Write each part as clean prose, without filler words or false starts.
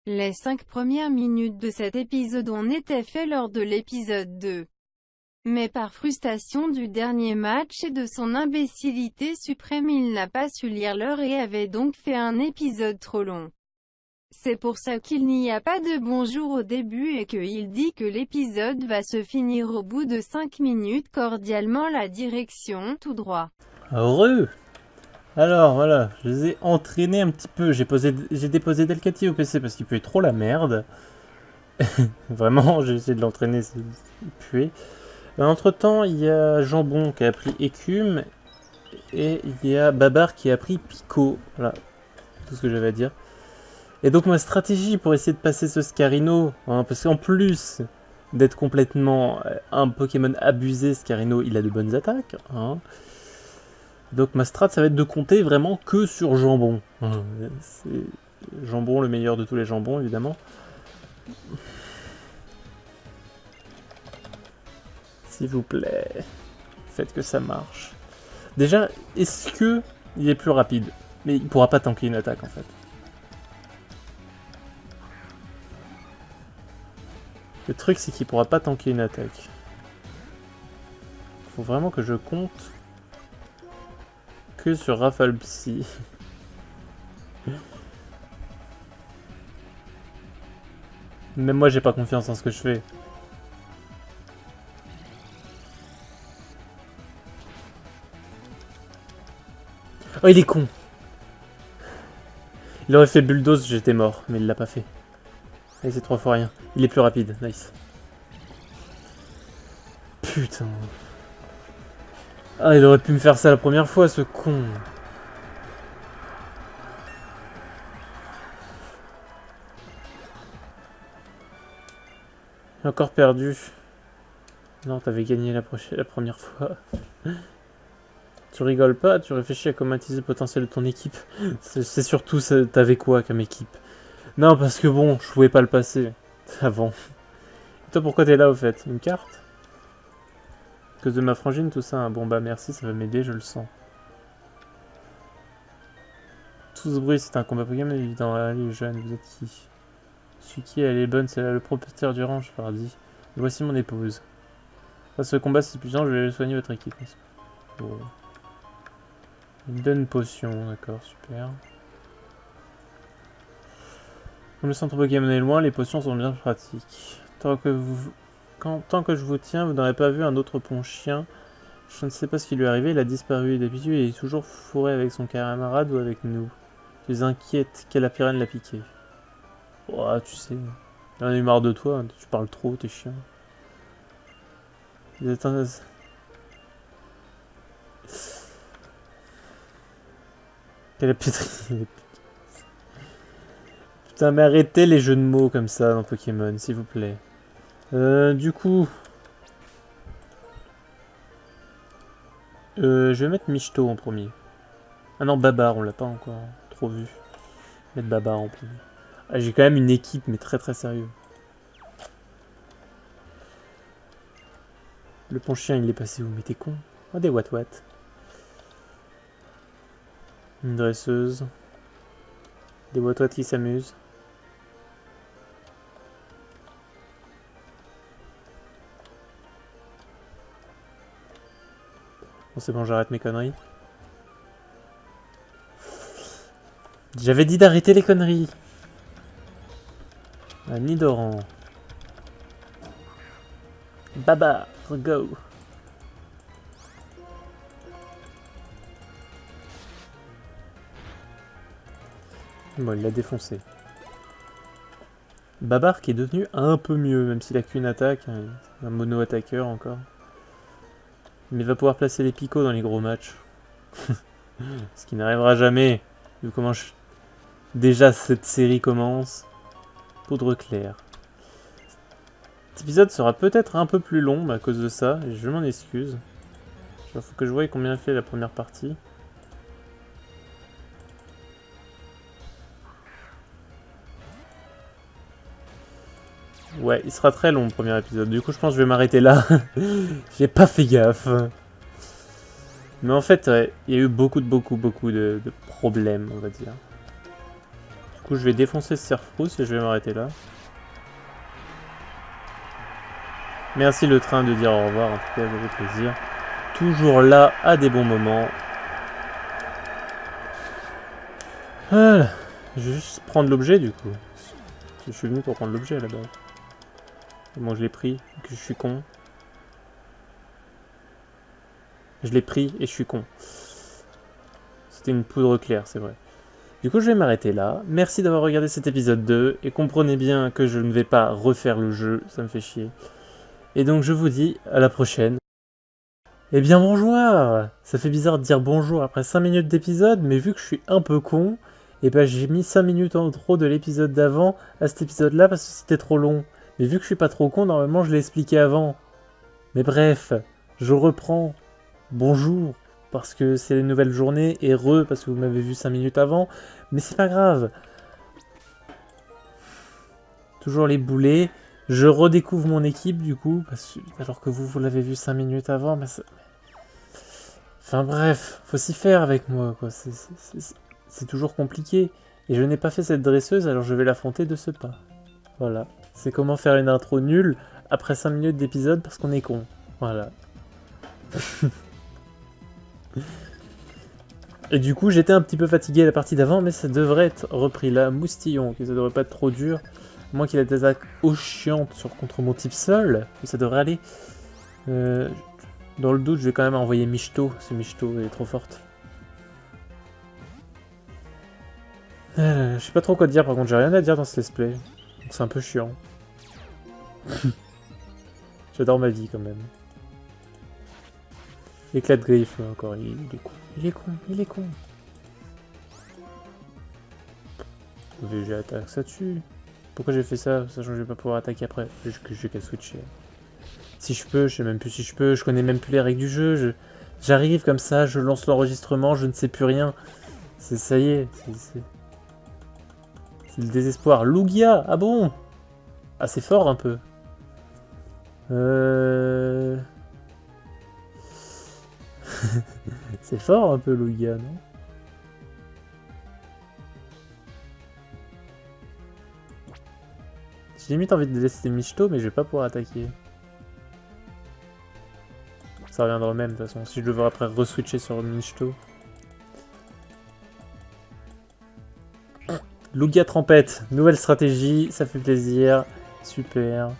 Les 5 premières minutes de cet épisode ont été faites lors de l'épisode 2. Mais par frustration du dernier match et de son imbécilité suprême, il n'a pas su lire l'heure et avait donc fait un épisode trop long. C'est pour ça qu'il n'y a pas de bonjour au début et qu'il dit que l'épisode va se finir au bout de 5 minutes. Cordialement, la direction, tout droit. Heureux. Alors voilà, je les ai entraînés un petit peu. J'ai déposé Delcati au PC parce qu'il puait trop la merde. Vraiment, j'ai essayé de l'entraîner, il puait. Entre temps, il y a Jambon qui a appris Écume et il y a Babar qui a appris Pico. Voilà, tout ce que j'avais à dire. Et donc ma stratégie pour essayer de passer ce Scarino, hein, parce qu'en plus d'être complètement un Pokémon abusé, Scarino, il a de bonnes attaques. Hein. Donc ma strat, ça va être de compter vraiment que sur Jambon. C'est Jambon, le meilleur de tous les jambons, évidemment. S'il vous plaît, faites que ça marche. Déjà, est-ce que il est plus rapide? Mais il pourra pas tanker une attaque, en fait. Le truc, c'est qu'il pourra pas tanker une attaque. Faut vraiment que je compte que sur Rafale Psy. Même moi, j'ai pas confiance en ce que je fais. Oh, il est con. Il aurait fait bulldoze, j'étais mort, mais il l'a pas fait. Allez, c'est 3 fois rien. Il est plus rapide, nice. Putain. Ah, il aurait pu me faire ça la première fois, ce con. J'ai encore perdu. Non, t'avais gagné la première fois. Tu rigoles pas, tu réfléchis à comment utiliser le potentiel de ton équipe. C'est surtout, t'avais quoi comme équipe? Non, parce que bon, je pouvais pas le passer. Avant. Et toi, pourquoi t'es là, au fait? Une carte? À cause de ma frangine, tout ça, hein. Bon bah merci, ça va m'aider, je le sens. Tout ce bruit, c'est un combat Pokémon évident. Allez, jeune, vous êtes qui? Suki, elle est bonne, c'est là le propriétaire du ranch, Fardi. Voici mon épouse. Face ce combat, c'est puissant, je vais soigner votre équipe. Bon. Il me donne une potion, d'accord, super. Comme le centre Pokémon est loin, les potions sont bien pratiques. Tant que je vous tiens, vous n'aurez pas vu un autre pont-chien. Je ne sais pas ce qui lui est arrivé, il a disparu. D'habitude, il est toujours fourré avec son camarade ou avec nous. Je suis inquiète, quelle apirène l'a piqué. Oh, tu sais, j'en ai marre de toi, tu parles trop, t'es chiant. Vous êtes un... Quelle apitrerie. Putain, mais arrêtez les jeux de mots comme ça dans Pokémon, s'il vous plaît. Du coup... je vais mettre Michto en premier. Ah non, Babar, on l'a pas encore trop vu. Mettre Babar en premier. Ah, j'ai quand même une équipe, mais très très sérieux. Le pont-chien, il est passé où? Mais t'es con. Oh, des Wat-Wat. Une dresseuse. Des Wat-Wat qui s'amusent. Bon, c'est bon, j'arrête mes conneries. J'avais dit d'arrêter les conneries. Un Nidoran. Babar, go. Bon, il l'a défoncé. Babar qui est devenu un peu mieux, même s'il a qu'une attaque. Hein, un mono-attaqueur encore. Mais il va pouvoir placer les picots dans les gros matchs. Ce qui n'arrivera jamais. Vu comment déjà cette série commence. Poudre claire. Cet épisode sera peut-être un peu plus long à cause de ça, et je m'en excuse. Il faut que je voie combien fait la première partie. Ouais, il sera très long le premier épisode. Du coup, je pense que je vais m'arrêter là. J'ai pas fait gaffe. Mais en fait, il y a eu beaucoup de problèmes, on va dire. Du coup, je vais défoncer ce Surfrousse et je vais m'arrêter là. Merci le train de dire au revoir, en tout cas, ça fait plaisir. Toujours là, à des bons moments. Voilà. Je vais juste prendre l'objet, du coup. Je suis venu pour prendre l'objet, à la base. Bon, je l'ai pris, que je suis con. Je l'ai pris et je suis con. C'était une poudre claire, c'est vrai. Du coup, je vais m'arrêter là. Merci d'avoir regardé cet épisode 2. Et comprenez bien que je ne vais pas refaire le jeu. Ça me fait chier. Et donc, je vous dis à la prochaine. Eh bien, bonjour. Ça fait bizarre de dire bonjour après 5 minutes d'épisode. Mais vu que je suis un peu con, et ben j'ai mis 5 minutes en trop de l'épisode d'avant à cet épisode-là parce que c'était trop long. Mais vu que je suis pas trop con, normalement, je l'ai expliqué avant. Mais bref, je reprends. Bonjour. Parce que c'est une nouvelle journée, et parce que vous m'avez vu 5 minutes avant, mais c'est pas grave. Toujours les boulets. Je redécouvre mon équipe du coup, alors que vous l'avez vu 5 minutes avant, mais enfin bref, faut s'y faire avec moi, quoi. C'est toujours compliqué. Et je n'ai pas fait cette dresseuse, alors je vais l'affronter de ce pas. Voilà. C'est comment faire une intro nulle après 5 minutes d'épisode parce qu'on est con. Voilà. Et du coup, j'étais un petit peu fatigué à la partie d'avant, mais ça devrait être repris là. Moustillon, que ça devrait pas être trop dur. Moins qu'il ait des attaques chiantes contre mon type sol, ça devrait aller. Dans le doute, je vais quand même envoyer Michto. C'est Michto, elle est trop forte. Je sais pas trop quoi dire, par contre, j'ai rien à dire dans ce let's play. Donc c'est un peu chiant. J'adore ma vie quand même. Éclat de griffe, encore, il est con. Il est con, il est con. J'ai attaqué ça dessus. Pourquoi j'ai fait ça, sachant que je vais pas pouvoir attaquer après? J'ai qu'à switcher. Si je peux, je sais même plus si je peux, je connais même plus les règles du jeu. J'arrive comme ça, je lance l'enregistrement, je ne sais plus rien. Ça y est, c'est le désespoir. Lugia, ah bon? Ah, c'est fort un peu. C'est fort un peu Lugia, non? J'ai limite envie de laisser Michto, mais je vais pas pouvoir attaquer. Ça reviendra au même de toute façon, si je devrais après re-switcher sur Michto. Lugia Trempette, nouvelle stratégie, ça fait plaisir. Super.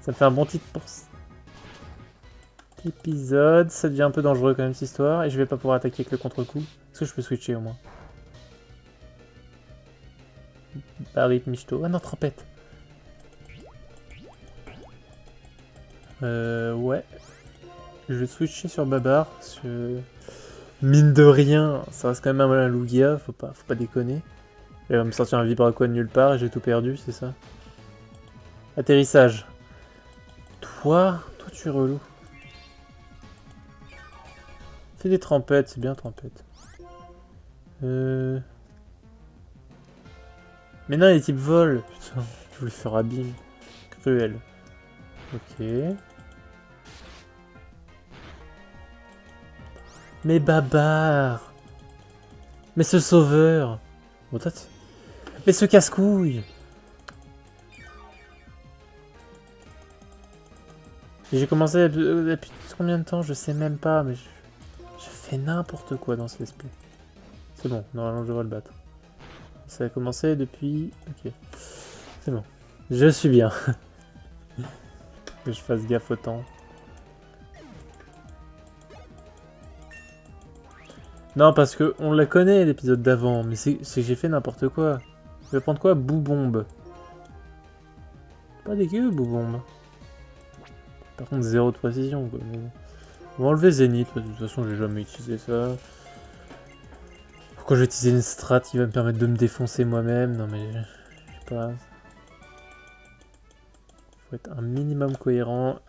Ça me fait un bon titre pour cet épisode. Ça devient un peu dangereux quand même cette histoire. Et je vais pas pouvoir attaquer avec le contre-coup. Est-ce que je peux switcher au moins? Barret, Michto. Ah non, Trempette. Ouais. Je vais switcher sur Babar. Parce que... Mine de rien, ça reste quand même un Lugia. Faut pas déconner. Elle va me sortir un Vibraquois de nulle part et j'ai tout perdu, c'est ça? Atterrissage. Toi tu es relou. Fais des trempettes, c'est bien trempette. Mais non, il est type vol. Putain, je voulais faire abîme. Cruel. Ok. Mais Babar. Mais ce sauveur. Mais ce casse-couille. J'ai commencé depuis combien de temps? Je sais même pas, mais je fais n'importe quoi dans ce let's play. C'est bon, normalement je devrais le battre. Ça a commencé depuis... Ok. C'est bon. Je suis bien. Que je fasse gaffe au temps. Non, parce que on la connaît l'épisode d'avant, mais c'est que j'ai fait n'importe quoi. Je vais prendre quoi? Boubombe. Pas dégueu, Boubombe. Par contre, zéro de précision, quoi. On va enlever Zénith, de toute façon, j'ai jamais utilisé ça. Pourquoi je vais utiliser une strat qui va me permettre de me défoncer moi-même? Non, mais... Je sais pas. Faut être un minimum cohérent.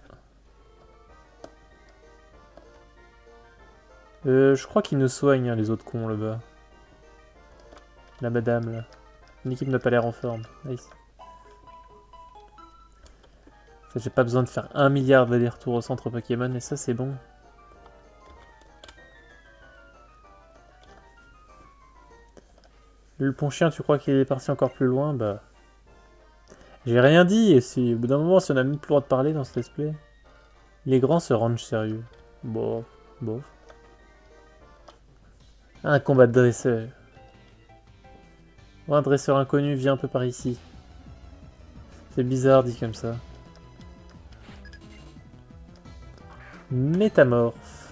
Je crois qu'ils nous soignent, hein, les autres cons, là-bas. La madame, là. L'équipe n'a pas l'air en forme. Nice. J'ai pas besoin de faire 1 milliard d'allers-retours au centre Pokémon, et ça, c'est bon. Le pont chien, tu crois qu'il est parti encore plus loin? Bah... J'ai rien dit, et si au bout d'un moment, si on a même plus le droit de parler dans ce let's play. Les grands se rendent sérieux. Bon, bof. Un combat de dresseur. Oh, un dresseur inconnu vient un peu par ici. C'est bizarre dit comme ça. Métamorphe.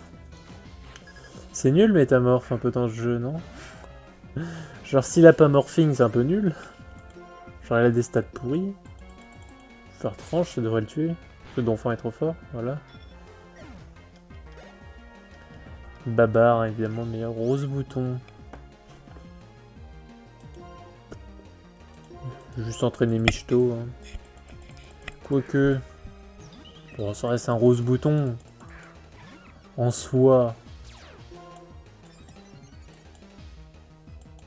C'est nul métamorphe un peu dans ce jeu, non? Genre s'il a pas morphing, c'est un peu nul. Genre il a des stats pourris. Faire tranche, ça devrait le tuer. Ce Donphan est trop fort, voilà. Babar, évidemment, meilleur. Rose bouton. Juste entraîner Michto. Hein. Quoique. Bon, ça reste un rose bouton. En soi.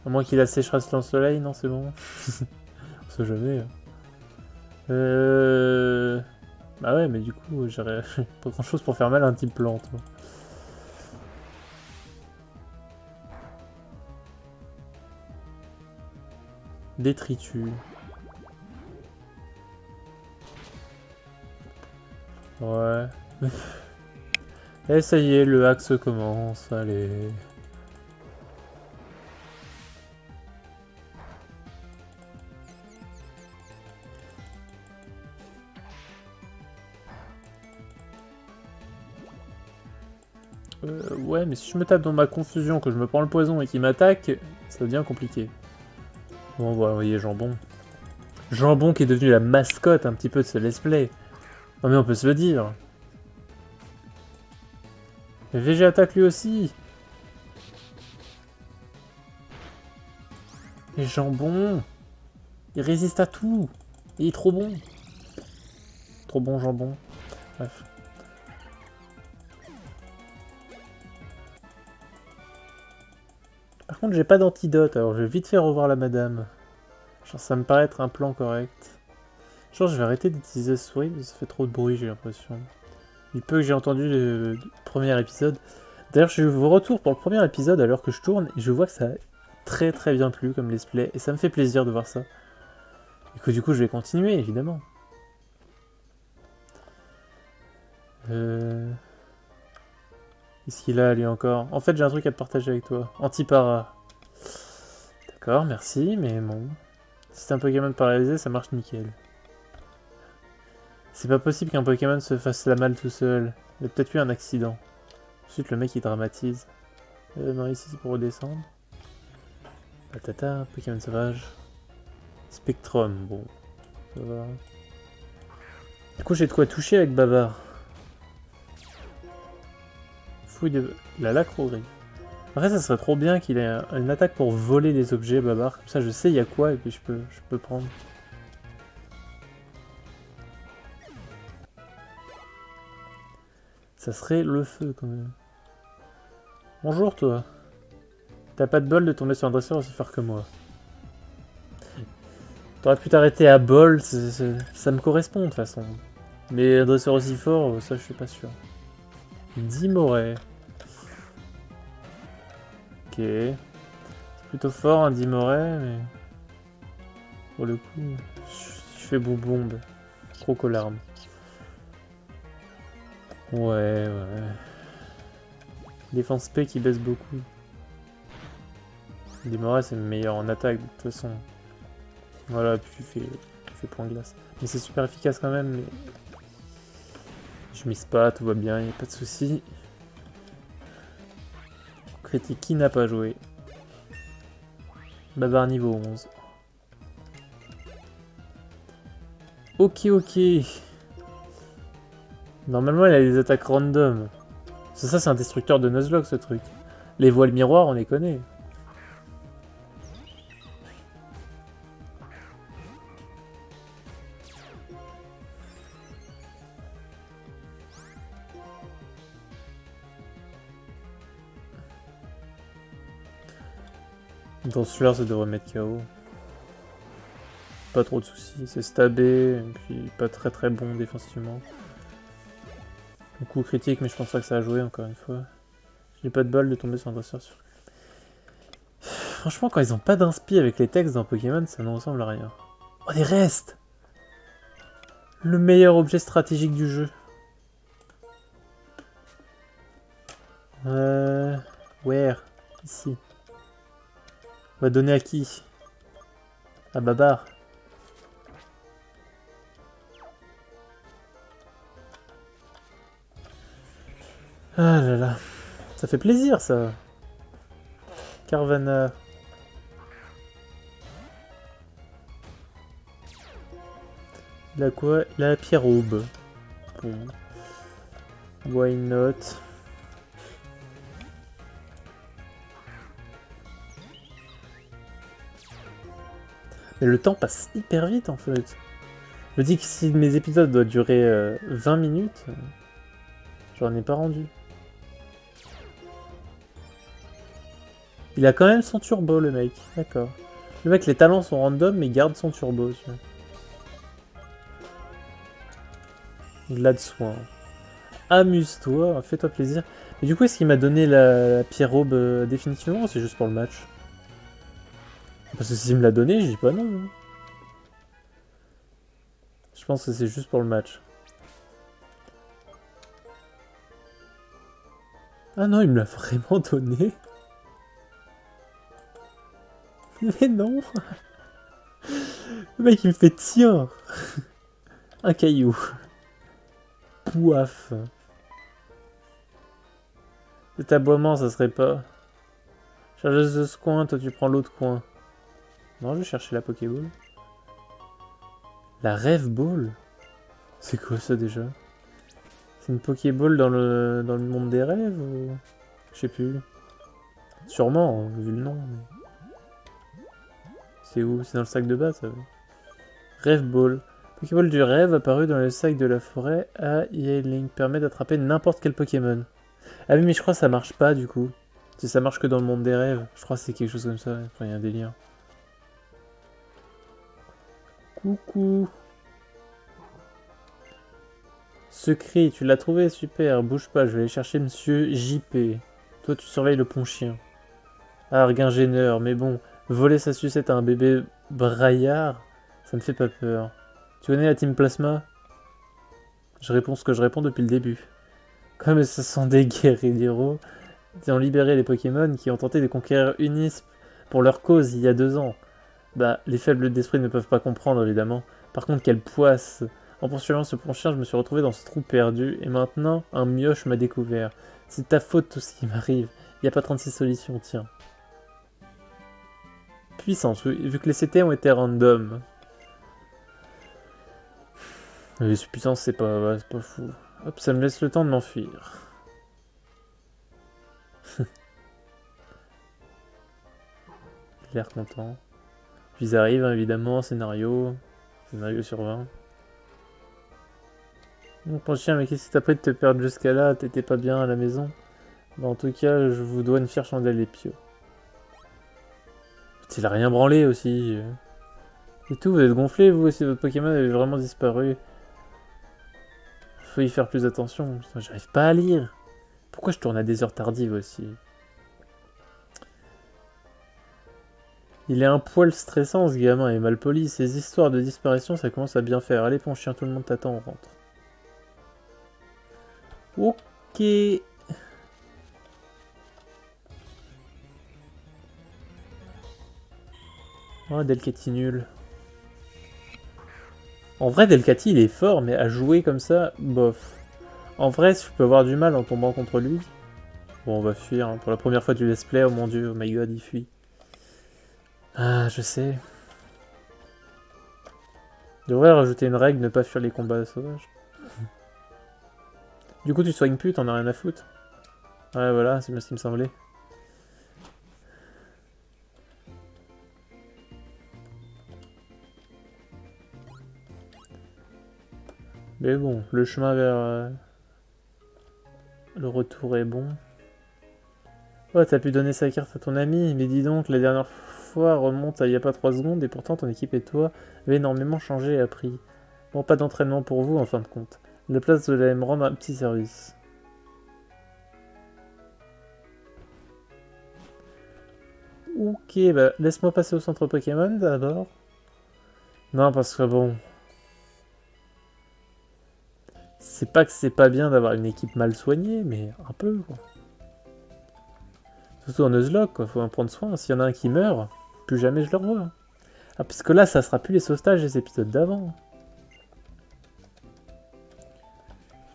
À moins qu'il a sécheresse dans le soleil, non, c'est bon. On sait jamais. Bah ouais, mais du coup, j'aurais pas grand chose pour faire mal à un type plante. Détritus. Ouais. Et ça y est, le hack se commence, allez. Ouais, mais si je me tape dans ma confusion, que je me prends le poison et qu'il m'attaque, ça devient compliqué. Bon, voilà, vous voyez, Jambon. Jambon qui est devenu la mascotte un petit peu de ce let's play. Non mais on peut se le dire. Mais VG attaque lui aussi. Et Jambon, il résiste à tout. Il est trop bon. Trop bon Jambon. Bref. Par contre, j'ai pas d'antidote, alors je vais vite faire revoir la madame. Genre, ça me paraît être un plan correct. Genre, je vais arrêter d'utiliser ce souris, parce que ça fait trop de bruit, j'ai l'impression. Du peu que j'ai entendu le premier épisode. D'ailleurs, je vous retourne pour le premier épisode à l'heure que je tourne, et je vois que ça a très très bien plu comme let's play, et ça me fait plaisir de voir ça. Et que du coup, je vais continuer, évidemment. Qu'est-ce qu'il a, lui, encore? En fait, j'ai un truc à te partager avec toi. Antipara. D'accord, merci, mais bon... Si c'est un Pokémon paralysé, ça marche nickel. C'est pas possible qu'un Pokémon se fasse la malle tout seul. Il y a peut-être eu un accident. Ensuite, le mec, il dramatise. Non, ici, c'est pour redescendre. Patata, Pokémon sauvage. Spectrum, bon. Ça va. Du coup, j'ai de quoi toucher avec Babar. Fouille de... La lacrogriffe. Après, ça serait trop bien qu'il ait une attaque pour voler les objets, Babar. Comme ça, je sais il y a quoi et puis je peux prendre. Ça serait le feu, quand même. Bonjour, toi. T'as pas de bol de tomber sur un dresseur aussi fort que moi. T'aurais pu t'arrêter à bol, ça me correspond, de toute façon. Mais un dresseur aussi fort, ça, je suis pas sûr. 10 Moret. Ok. C'est plutôt fort un Dimoré, mais... Pour le coup, je fais boum-bombe. Crocolarme. Ouais. Défense P qui baisse beaucoup. Dimoré, c'est le meilleur en attaque, de toute façon. Voilà, puis tu fais point glace. Mais c'est super efficace quand même, mais... Je mise pas, tout va bien, y a pas de soucis. Critique qui n'a pas joué. Babar niveau 11. Ok. Normalement, il a des attaques random. Ça, c'est un destructeur de Nuzlocke, ce truc. Les voiles miroirs, on les connaît. Dans celui-là, ça devrait mettre KO. Pas trop de soucis. C'est stabé, et puis pas très bon défensivement. Un coup critique, mais je pense pas que ça a joué encore une fois. J'ai pas de bol de tomber sur un dresseur. Franchement, quand ils ont pas d'inspi avec les textes dans Pokémon, ça ne ressemble à rien. Oh, des restes! Le meilleur objet stratégique du jeu. Where? Ici. On va donner à qui? À Babar. Ah là là. Ça fait plaisir, ça. Carvana. La quoi? La pierre aube. Bon. Why not? Mais le temps passe hyper vite en fait. Je me dis que si mes épisodes doivent durer 20 minutes, j'en ai pas rendu. Il a quand même son turbo le mec, d'accord. Le mec, les talents sont random mais il garde son turbo. Tu vois. Il a de soin. Amuse-toi, fais-toi plaisir. Et du coup, est-ce qu'il m'a donné la pierre aube définitivement ou c'est juste pour le match? Parce que s'il me l'a donné, je dis pas non. Je pense que c'est juste pour le match. Ah non, il me l'a vraiment donné. Mais non. Le mec, il me fait tiens. Un caillou. Pouaf. Cet aboiement, ça serait pas... Chargeuse de ce coin, toi tu prends l'autre coin. Non, je vais chercher la Pokéball. La Rêve Ball? C'est quoi ça déjà? C'est une Pokéball dans le monde des rêves ou... Je sais plus. Sûrement, vu le nom. Mais... C'est où? C'est dans le sac de base, ça. Rêve Ball. Pokéball du rêve apparu dans le sac de la forêt à Yelling. Permet d'attraper n'importe quel Pokémon. Ah oui, mais je crois que ça marche pas du coup. Si ça marche que dans le monde des rêves. Je crois que c'est quelque chose comme ça. Enfin, il y a un délire. Coucou. Secret, tu l'as trouvé, super. Bouge pas, je vais aller chercher Monsieur JP. Toi, tu surveilles le pont chien. Argingéneur, mais bon, voler sa sucette à un bébé braillard, ça me fait pas peur. Tu connais la Team Plasma? Je réponds ce que je réponds depuis le début. Comme ce sont des guerrieros, ils ont libéré les Pokémon qui ont tenté de conquérir Unisp pour leur cause il y a 2 ans. Bah, les faibles d'esprit ne peuvent pas comprendre, évidemment. Par contre, quelle poisse! En poursuivant ce pont chien, je me suis retrouvé dans ce trou perdu, et maintenant, un mioche m'a découvert. C'est ta faute tout ce qui m'arrive. Il n'y a pas 36 solutions, tiens. Puissance, oui, vu que les CT ont été random. Les puissances, c'est pas fou. Hop, ça me laisse le temps de m'enfuir. Il a l'air content. Puis ils arrivent, hein, évidemment, scénario sur 20. Mon chien, mais qu'est-ce qui t'a pris de te perdre jusqu'à là? T'étais pas bien à la maison? Bah, en tout cas, je vous dois une fière chandelle et pio. Il a rien branlé aussi. Et tout, vous êtes gonflé, vous aussi, votre Pokémon avait vraiment disparu. Faut y faire plus attention. J'arrive pas à lire. Pourquoi je tourne à des heures tardives aussi? Il est un poil stressant ce gamin et mal poli. Ces histoires de disparition, ça commence à bien faire. Allez, mon chien, tout le monde t'attend, on rentre. Ok. Oh, Delcatty nul. En vrai, Delcatty, il est fort, mais à jouer comme ça, bof. En vrai, je peux avoir du mal en tombant contre lui. Bon, on va fuir. Hein. Pour la première fois du let's play, oh mon dieu, oh my god, il fuit. Ah, je sais. Je devrais rajouter une règle, ne pas fuir les combats sauvages. Du coup, tu soignes plus, t'en as rien à foutre. Ouais, voilà, c'est bien ce qui me semblait. Mais bon, le chemin vers le retour est bon. Oh, t'as pu donner sa carte à ton ami, mais dis donc, la dernière fois remonte à il y a pas 3 secondes, et pourtant ton équipe et toi avez énormément changé et appris. Bon, pas d'entraînement pour vous en fin de compte. La place de me rendre un petit service. Ok, bah laisse-moi passer au centre Pokémon d'abord. Non, parce que bon... C'est pas que c'est pas bien d'avoir une équipe mal soignée, mais un peu, quoi. Surtout en Nuzlocke, quoi. Faut en prendre soin. S'il y en a un qui meurt, plus jamais je le revois. Ah, parce que là, ça sera plus les sauvetages des épisodes d'avant.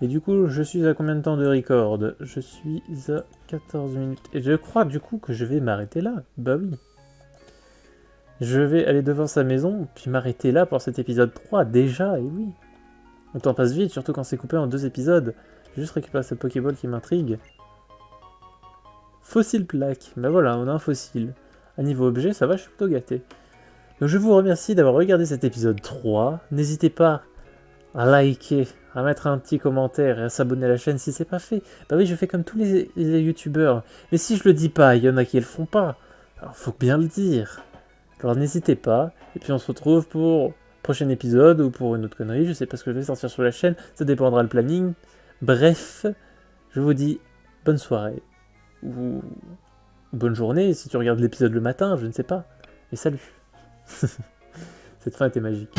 Et du coup, je suis à combien de temps de record? Je suis à 14 minutes. Et je crois du coup que je vais m'arrêter là. Bah oui. Je vais aller devant sa maison, puis m'arrêter là pour cet épisode 3, déjà, et oui. Le temps passe vite, surtout quand c'est coupé en 2 épisodes. J'ai juste récupéré cette Pokéball qui m'intrigue. Fossile plaque. Bah voilà, on a un fossile. À niveau objet, ça va, je suis plutôt gâté. Donc je vous remercie d'avoir regardé cet épisode 3. N'hésitez pas à liker, à mettre un petit commentaire et à s'abonner à la chaîne si c'est pas fait. Bah oui, je fais comme tous les youtubeurs. Mais si je le dis pas, il y en a qui le font pas. Alors faut bien le dire. Alors n'hésitez pas. Et puis on se retrouve pour le prochain épisode ou pour une autre connerie. Je sais pas ce que je vais sortir sur la chaîne. Ça dépendra le planning. Bref, je vous dis bonne soirée. Ou bonne journée si tu regardes l'épisode le matin, je ne sais pas. Et salut. Cette fin était magique.